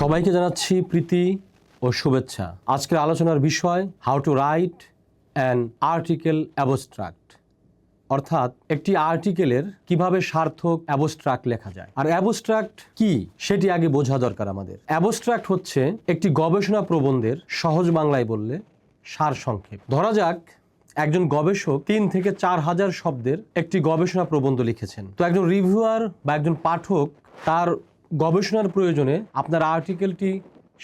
সবাইকে জানাচ্ছি প্রীতি ও শুভেচ্ছা। আজকের আলোচনার বিষয় how to write an article abstract, অর্থাৎ একটি আর্টিকেলের কিভাবে সার্থক অ্যাবস্ট্রাক্ট লেখা যায়। আর অ্যাবস্ট্রাক্ট কি সেটি আগে বোঝা দরকার আমাদের। অ্যাবস্ট্রাক্ট হচ্ছে একটি গবেষণা প্রবন্ধের সহজ বাংলায় বললে সারসংক্ষেপ। ধরা যাক একজন গবেষক 3 থেকে 4 হাজার শব্দের একটি গবেষণা প্রবন্ধ লিখেছেন। তো একজন রিভিউয়ার বা একজন পাঠক তার গবেষণার প্রয়োজনে আপনার আর্টিকেলটি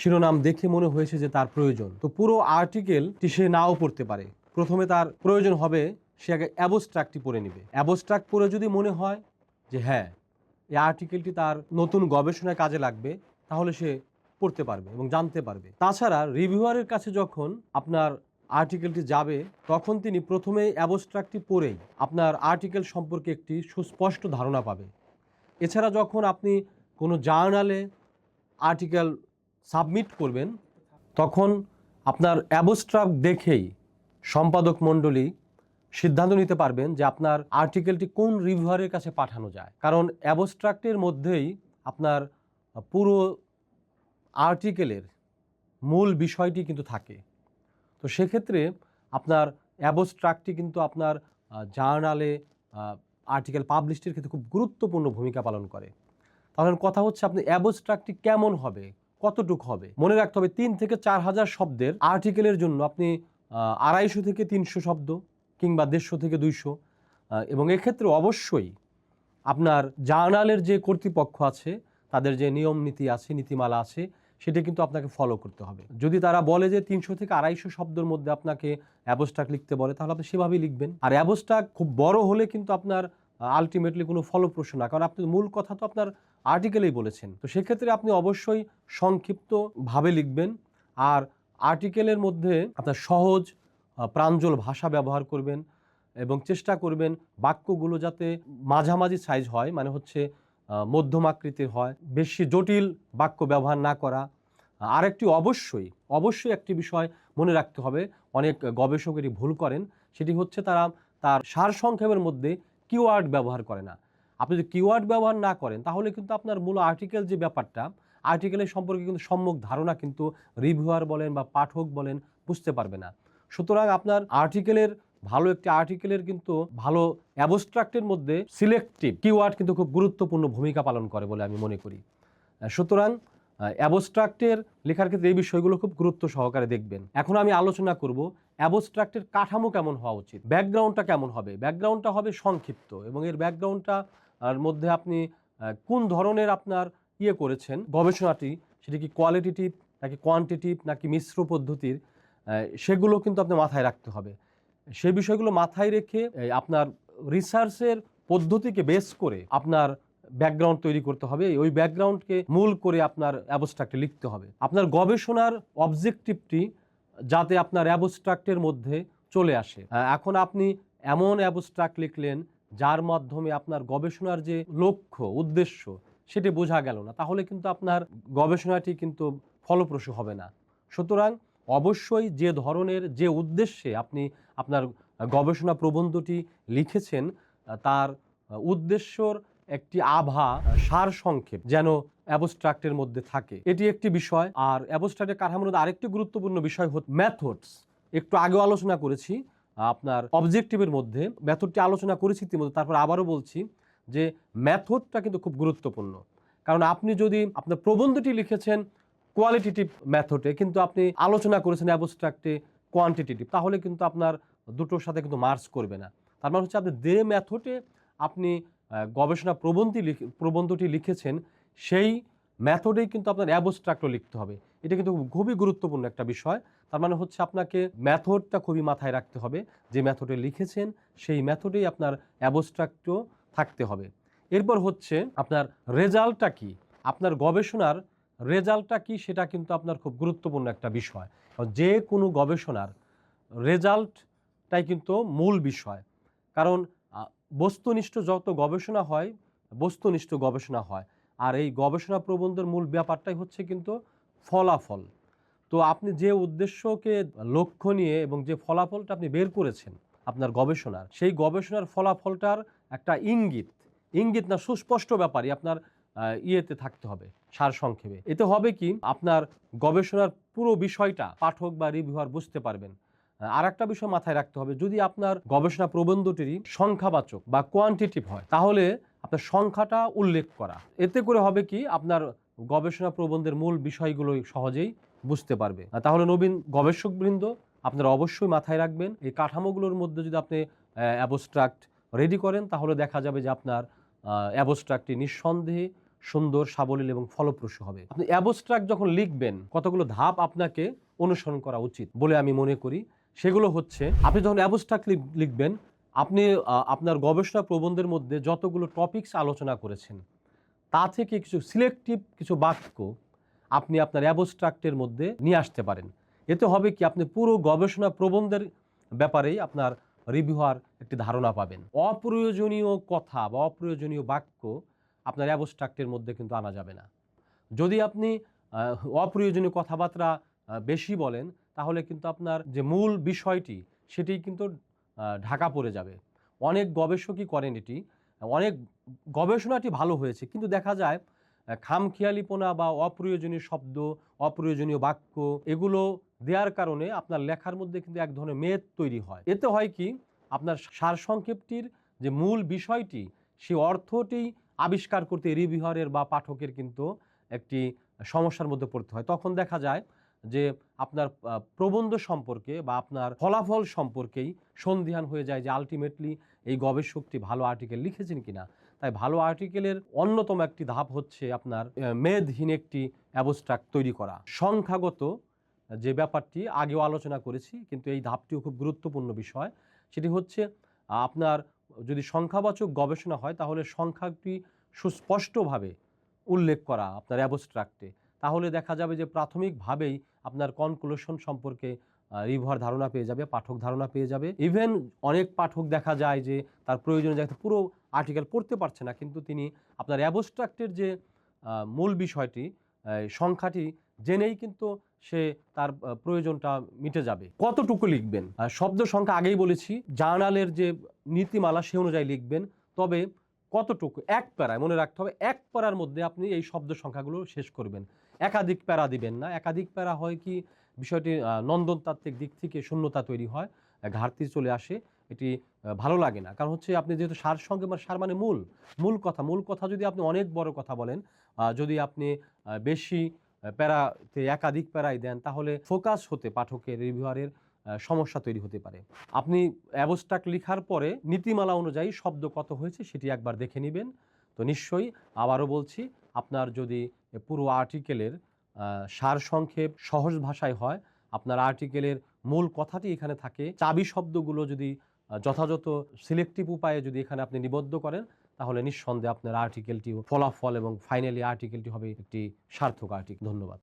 শিরোনাম দেখে মনে হয়েছে যে তার প্রয়োজন, তো পুরো আর্টিকেলটি সে নাও পড়তে পারে। প্রথমে তার প্রয়োজন হবে সে আগে অ্যাবস্ট্রাক্টটি পড়ে নেবে। অ্যাবস্ট্রাক্ট পড়ে যদি মনে হয় যে হ্যাঁ, এই আর্টিকেলটি তার নতুন গবেষণায় কাজে লাগবে, তাহলে সে পড়তে পারবে এবং জানতে পারবে। তাছাড়া রিভিউয়ারের কাছে যখন আপনার আর্টিকেলটি যাবে, তখন তিনি প্রথমে অ্যাবস্ট্রাক্টটি পড়েই আপনার আর্টিকেল সম্পর্কে একটি সুস্পষ্ট ধারণা পাবে। এছাড়া যখন আপনি কোনো জার্নালে আর্টিকেল সাবমিট করবেন, তখন আপনার অ্যাবস্ট্রাক্ট দেখেই সম্পাদক মণ্ডলী সিদ্ধান্ত নিতে পারবেন যে আপনার আর্টিকেলটি কোন রিভিউয়ারের কাছে পাঠানো যায়। কারণ অ্যাবস্ট্রাক্টের মধ্যেই আপনার পুরো আর্টিকেলের মূল বিষয়টি কিন্তু থাকে। তো সেক্ষেত্রে আপনার অ্যাবস্ট্রাক্টটি কিন্তু আপনার জার্নালে আর্টিকেল পাবলিশের ক্ষেত্রে খুব গুরুত্বপূর্ণ ভূমিকা পালন করে। তাহলে কথা হচ্ছে আপনি অ্যাবস্ট্রাক্টটি কেমন হবে, কতটুকু হবে। মনে রাখতে হবে 3 থেকে 4 হাজার শব্দের আর্টিকেলের জন্য আপনি 250 থেকে 300 শব্দ কিংবা 150 থেকে 200, এবং এক্ষেত্রে অবশ্যই আপনার জার্নালের যে কর্তৃপক্ষ আছে, তাদের যে নিয়ম নীতি আছে, নীতিমালা আছে, সেটা কিন্তু আপনাকে ফলো করতে হবে। যদি তারা বলে যে 300 থেকে 250 শব্দের মধ্যে আপনাকে অ্যাবস্ট্রাক্ট লিখতে বলে, তাহলে আপনি সেভাবেই লিখবেন। আর অ্যাবস্ট্রাক্ট খুব বড় হলে কিন্তু আপনার আলটিমেটলি কোনো ফলপ্রসূ না, কারণ আপনি মূল কথা তো আপনার আর্টিকেলেই বলেছেন। তো সেক্ষেত্রে আপনি অবশ্যই সংক্ষিপ্তভাবে লিখবেন। আর আর্টিকেলের মধ্যে আপনার সহজ প্রাঞ্জল ভাষা ব্যবহার করবেন এবং চেষ্টা করবেন বাক্যগুলো যাতে মাঝামাঝি সাইজ হয়, মানে হচ্ছে মধ্যম আকৃতির হয়, বেশি জটিল বাক্য ব্যবহার না করা। আরেকটি অবশ্যই একটি বিষয় মনে রাখতে হবে, অনেক গবেষক এটি ভুল করেন, সেটি হচ্ছে তারা তার সারসংক্ষেপের মধ্যে কিওয়ার্ড ব্যবহার করে না। আপনি যদি কিওয়ার্ড ব্যবহার না করেন, তাহলে কিন্তু আপনার মূল আর্টিকেল যে ব্যাপারটা, আর্টিকেলের সম্পর্কে কিন্তু সম্যক ধারণা কিন্তু রিভিউয়ার বলেন বা পাঠক বলেন বুঝতে পারবে না। সুতরাং আপনার ভালো একটি আর্টিকেলের কিন্তু ভালো অ্যাবস্ট্রাক্টের মধ্যে সিলেক্টিভ কিওয়ার্ড কিন্তু খুব গুরুত্বপূর্ণ ভূমিকা পালন করে বলে আমি মনে করি। সুতরাং অ্যাবস্ট্রাক্টের লেখার ক্ষেত্রে এই বিষয়গুলো খুব গুরুত্ব সহকারে দেখবেন। এখন আমি আলোচনা করব অ্যাবস্ট্রাক্টের কাঠামো কেমন হওয়া উচিত, ব্যাকগ্রাউন্ডটা কেমন হবে। ব্যাকগ্রাউন্ডটা হবে সংক্ষিপ্ত, এবং এর ব্যাকগ্রাউন্ডটার মধ্যে আপনি কোন ধরনের আপনার করেছেন গবেষণাটি, সেটি কি কোয়ালিটেটিভ নাকি কোয়ান্টিটিভ নাকি মিশ্র পদ্ধতির, সেগুলো কিন্তু আপনি মাথায় রাখতে হবে। সেই বিষয়গুলো মাথায় রেখে আপনার রিসার্চের পদ্ধতিকে বেস করে আপনার ব্যাকগ্রাউন্ড তৈরি করতে হবে। ওই ব্যাকগ্রাউন্ডকে মূল করে আপনার অ্যাবস্ট্রাক্টে লিখতে হবে। আপনার গবেষণার অবজেক্টিভটি যাতে আপনার অ্যাবস্ট্রাক্টের মধ্যে চলে আসে। এখন আপনি এমন অ্যাবস্ট্রাক্ট লিখলেন যার মাধ্যমে আপনার গবেষণার যে লক্ষ্য উদ্দেশ্য সেটি বোঝা গেল না, তাহলে কিন্তু আপনার গবেষণাটি কিন্তু ফলপ্রসূ হবে না। সুতরাং অবশ্যই যে ধরনের যে উদ্দেশ্যে আপনি আপনার গবেষণা প্রবন্ধটি লিখেছেন, তার উদ্দেশ্যর একটি আভা, সারসংক্ষেপ যেন অ্যাবস্ট্রাক্টের মধ্যে থাকে, এটি একটি বিষয়। আর অ্যাবস্ট্রাক্টের কাঠামোর মধ্যে আরেকটি গুরুত্বপূর্ণ বিষয় হচ্ছে মেথডস। একটু আগেও আলোচনা করেছি আপনার অবজেক্টিভের মধ্যে মেথডটি আলোচনা করেছি ইতিমধ্যে, তারপর আবারও বলছি যে মেথডটা কিন্তু খুব গুরুত্বপূর্ণ। কারণ আপনি যদি আপনার প্রবন্ধটি লিখেছেন কোয়ালিটেটিভ মেথডে, কিন্তু আপনি আলোচনা করেছেন অ্যাবস্ট্রাক্টে কোয়ান্টিটেটিভ, তাহলে কিন্তু আপনার দুটোর সাথে কিন্তু মার্চ করবে না। তার মানে হচ্ছে আপনি যে মেথডে আপনি গবেষণা প্রবন্ধটি লিখেছেন, সেই মেথডেই কিন্তু আপনার অ্যাবস্ট্রাক্টও লিখতে হবে। এটা কিন্তু খুবই গুরুত্বপূর্ণ একটা বিষয়। তার মানে হচ্ছে আপনাকে মেথডটা খুবই মাথায় রাখতে হবে, যে মেথডে লিখেছেন সেই মেথডেই আপনার অ্যাবস্ট্রাক্টও থাকতে হবে। এরপর হচ্ছে আপনার রেজাল্টটা কি, আপনার গবেষণার রেজাল্টটা কি, সেটা কিন্তু আপনার খুব গুরুত্বপূর্ণ একটা বিষয়। যে কোনো গবেষণার রেজাল্টটাই কিন্তু মূল বিষয়। কারণ বস্তুনিষ্ঠ যত গবেষণা হয়, বস্তুনিষ্ঠ গবেষণা হয়, আর এই গবেষণা প্রবন্ধের মূল ব্যাপারটাই হচ্ছে কিন্তু ফলাফল। তো আপনি যে উদ্দেশ্যকে লক্ষ্য নিয়ে এবং যে ফলাফলটা আপনি বের করেছেন আপনার গবেষণার, সেই গবেষণার ফলাফলটার একটা ইঙ্গিত না সুস্পষ্ট ব্যাপারই আপনার থাকতে হবে, সারসংক্ষেপে। এতে হবে কি, আপনার গবেষণার পুরো বিষয়টা পাঠক বা রিভিউয়ার বুঝতে পারবেন। আর একটা বিষয় মাথায় রাখতে হবে, যদি আপনার গবেষণা প্রবন্ধটি সংখ্যাবাচক বা কোয়ান্টিটিভ হয়, তাহলে আপনার সংখ্যাটা উল্লেখ করা। এতে করে হবে কি, আপনার গবেষণা প্রবন্ধের মূল বিষয়গুলো সহজেই বুঝতে পারবে। তাহলে নবীন গবেষকবৃন্দ, আপনারা অবশ্যই মাথায় রাখবেন, এই কাঠামোগুলোর মধ্যে যদি আপনি অ্যাবস্ট্রাক্ট রেডি করেন, তাহলে দেখা যাবে যে আপনার অ্যাবস্ট্রাক্টটি নিঃসন্দেহে সুন্দর, সাবলীল এবং ফলপ্রসূ হবে। আপনি অ্যাবস্ট্রাক্ট যখন লিখবেন, কতগুলো ধাপ আপনাকে অনুসরণ করা উচিত বলে আমি মনে করি। সেগুলো হচ্ছে, আপনি যখন অ্যাবস্ট্রাক্ট লিখবেন, আপনি আপনার গবেষণা প্রবন্ধের মধ্যে যতগুলো টপিকস আলোচনা করেছেন, তা থেকে কিছু সিলেক্টিভ কিছু বাক্য আপনি আপনার অ্যাবস্ট্রাক্টের মধ্যে নিয়ে আসতে পারেন। এতে হবে কি, আপনি পুরো গবেষণা প্রবন্ধের ব্যাপারেই আপনার রিভিউয়ার একটি ধারণা পাবেন। অপ্রয়োজনীয় কথা বা অপ্রয়োজনীয় বাক্য আপনার অ্যাবস্ট্রাক্টের মধ্যে কিন্তু আনা যাবে না। যদি আপনি অপ্রয়োজনীয় কথাবার্তা বেশি বলেন, তাহলে কিন্তু আপনার যে মূল বিষয়টি সেটি কিন্তু ঢাকা পড়ে যাবে। অনেক গবেষকই করেন এটি। অনেক গবেষণাটি ভালো হয়েছে, কিন্তু দেখা যায় খামখেয়ালিপনা বা অপ্রয়োজনীয় শব্দ, অপ্রয়োজনীয় বাক্য এগুলো দেওয়ার কারণে আপনার লেখার মধ্যে কিন্তু এক ধরনের মেদ তৈরি হয়। এতে হয় কি, আপনার সারসংক্ষেপটির যে মূল বিষয়টি, সেই অর্থটি আবিষ্কার করতে রিভিউয়ারের বা পাঠকের কিন্তু একটি সমস্যার মধ্যে পড়তে হয়। তখন দেখা যায় যে আপনার প্রবন্ধ সম্পর্কে বা আপনার ফলাফল সম্পর্কেই সন্দিহান হয়ে যায় যে আলটিমেটলি এই গবেষকটি ভালো আর্টিকেল লিখেছেন কিনা। তাই ভালো আর্টিকেলের অন্যতম একটি ধাপ হচ্ছে আপনার মেদহীন একটি অ্যাবস্ট্রাক্ট তৈরি করা। সংখ্যাগত যে ব্যাপারটি আগেও আলোচনা করেছি, কিন্তু এই ধাপটিও খুব গুরুত্বপূর্ণ বিষয়। সেটি হচ্ছে, আপনার যদি সংখ্যাবাচক গবেষণা হয়, তাহলে সংখ্যাটি সুস্পষ্টভাবে উল্লেখ করা আপনার অ্যাবস্ট্রাক্টে। তাহলে দেখা যাবে যে প্রাথমিকভাবেই আপনার কনক্লুশন সম্পর্কে রিভিউয়ার ধারণা পেয়ে যাবে, পাঠক ধারণা পেয়ে যাবে। ইভেন অনেক পাঠক দেখা যায় যে তার প্রয়োজনীয় জায়গাতে পুরো আর্টিকেল পড়তে পারছে না, কিন্তু তিনি আপনার অ্যাবস্ট্রাক্টের যে মূল বিষয়টি, সংখ্যাটি জেনেই কিন্তু সে তার প্রয়োজনটা মিটে যাবে। কতটুকু লিখবেন, শব্দ সংখ্যা আগেই বলেছি, জার্নালের যে নীতিমালা সে অনুযায়ী লিখবেন। তবে কতটুকু, এক প্যারায়, মনে রাখতে হবে এক প্যারার মধ্যে আপনি এই শব্দ সংখ্যাগুলো শেষ করবেন। একাধিক প্যারা দিবেন না। একাধিক প্যারা হয় কি, বিষয়টি নন্দনতাত্ত্বিক দিক থেকে শূন্যতা তৈরি হয়, ঘাটতি চলে আসে, এটি ভালো লাগে না। কারণ হচ্ছে, আপনি যেহেতু সারসংক্ষেপ, সার মানে মূল কথা যদি আপনি অনেক বড় কথা বলেন, যদি আপনি বেশি প্যারাতে একাধিক প্যারাই দেন, তাহলে ফোকাস হতে পাঠকের, রিভিউয়ারের সমস্যা তৈরি হতে পারে। আপনি অ্যাবস্ট্রাক্ট লেখার পরে নীতিমালা অনুযায়ী শব্দ কত হয়েছে সেটি একবার দেখে নেবেন। তো নিশ্চয়ই, আবারও বলছি, আপনার যদি পুরো আর্টিকেলের সারসংক্ষেপ সহজ ভাষায় হয়, আপনার আর্টিকেলের মূল কথাটি এখানে থাকে, চাবি শব্দগুলো যদি যথাযথ সিলেক্টিভ উপায়ে যদি এখানে আপনি নিবদ্ধ করেন, তাহলে নিঃসন্দেহে আপনার আর্টিকেলটি ফলাফল এবং ফাইনালি আর্টিকেলটি হবে একটি সার্থক আর্টিকেল। ধন্যবাদ।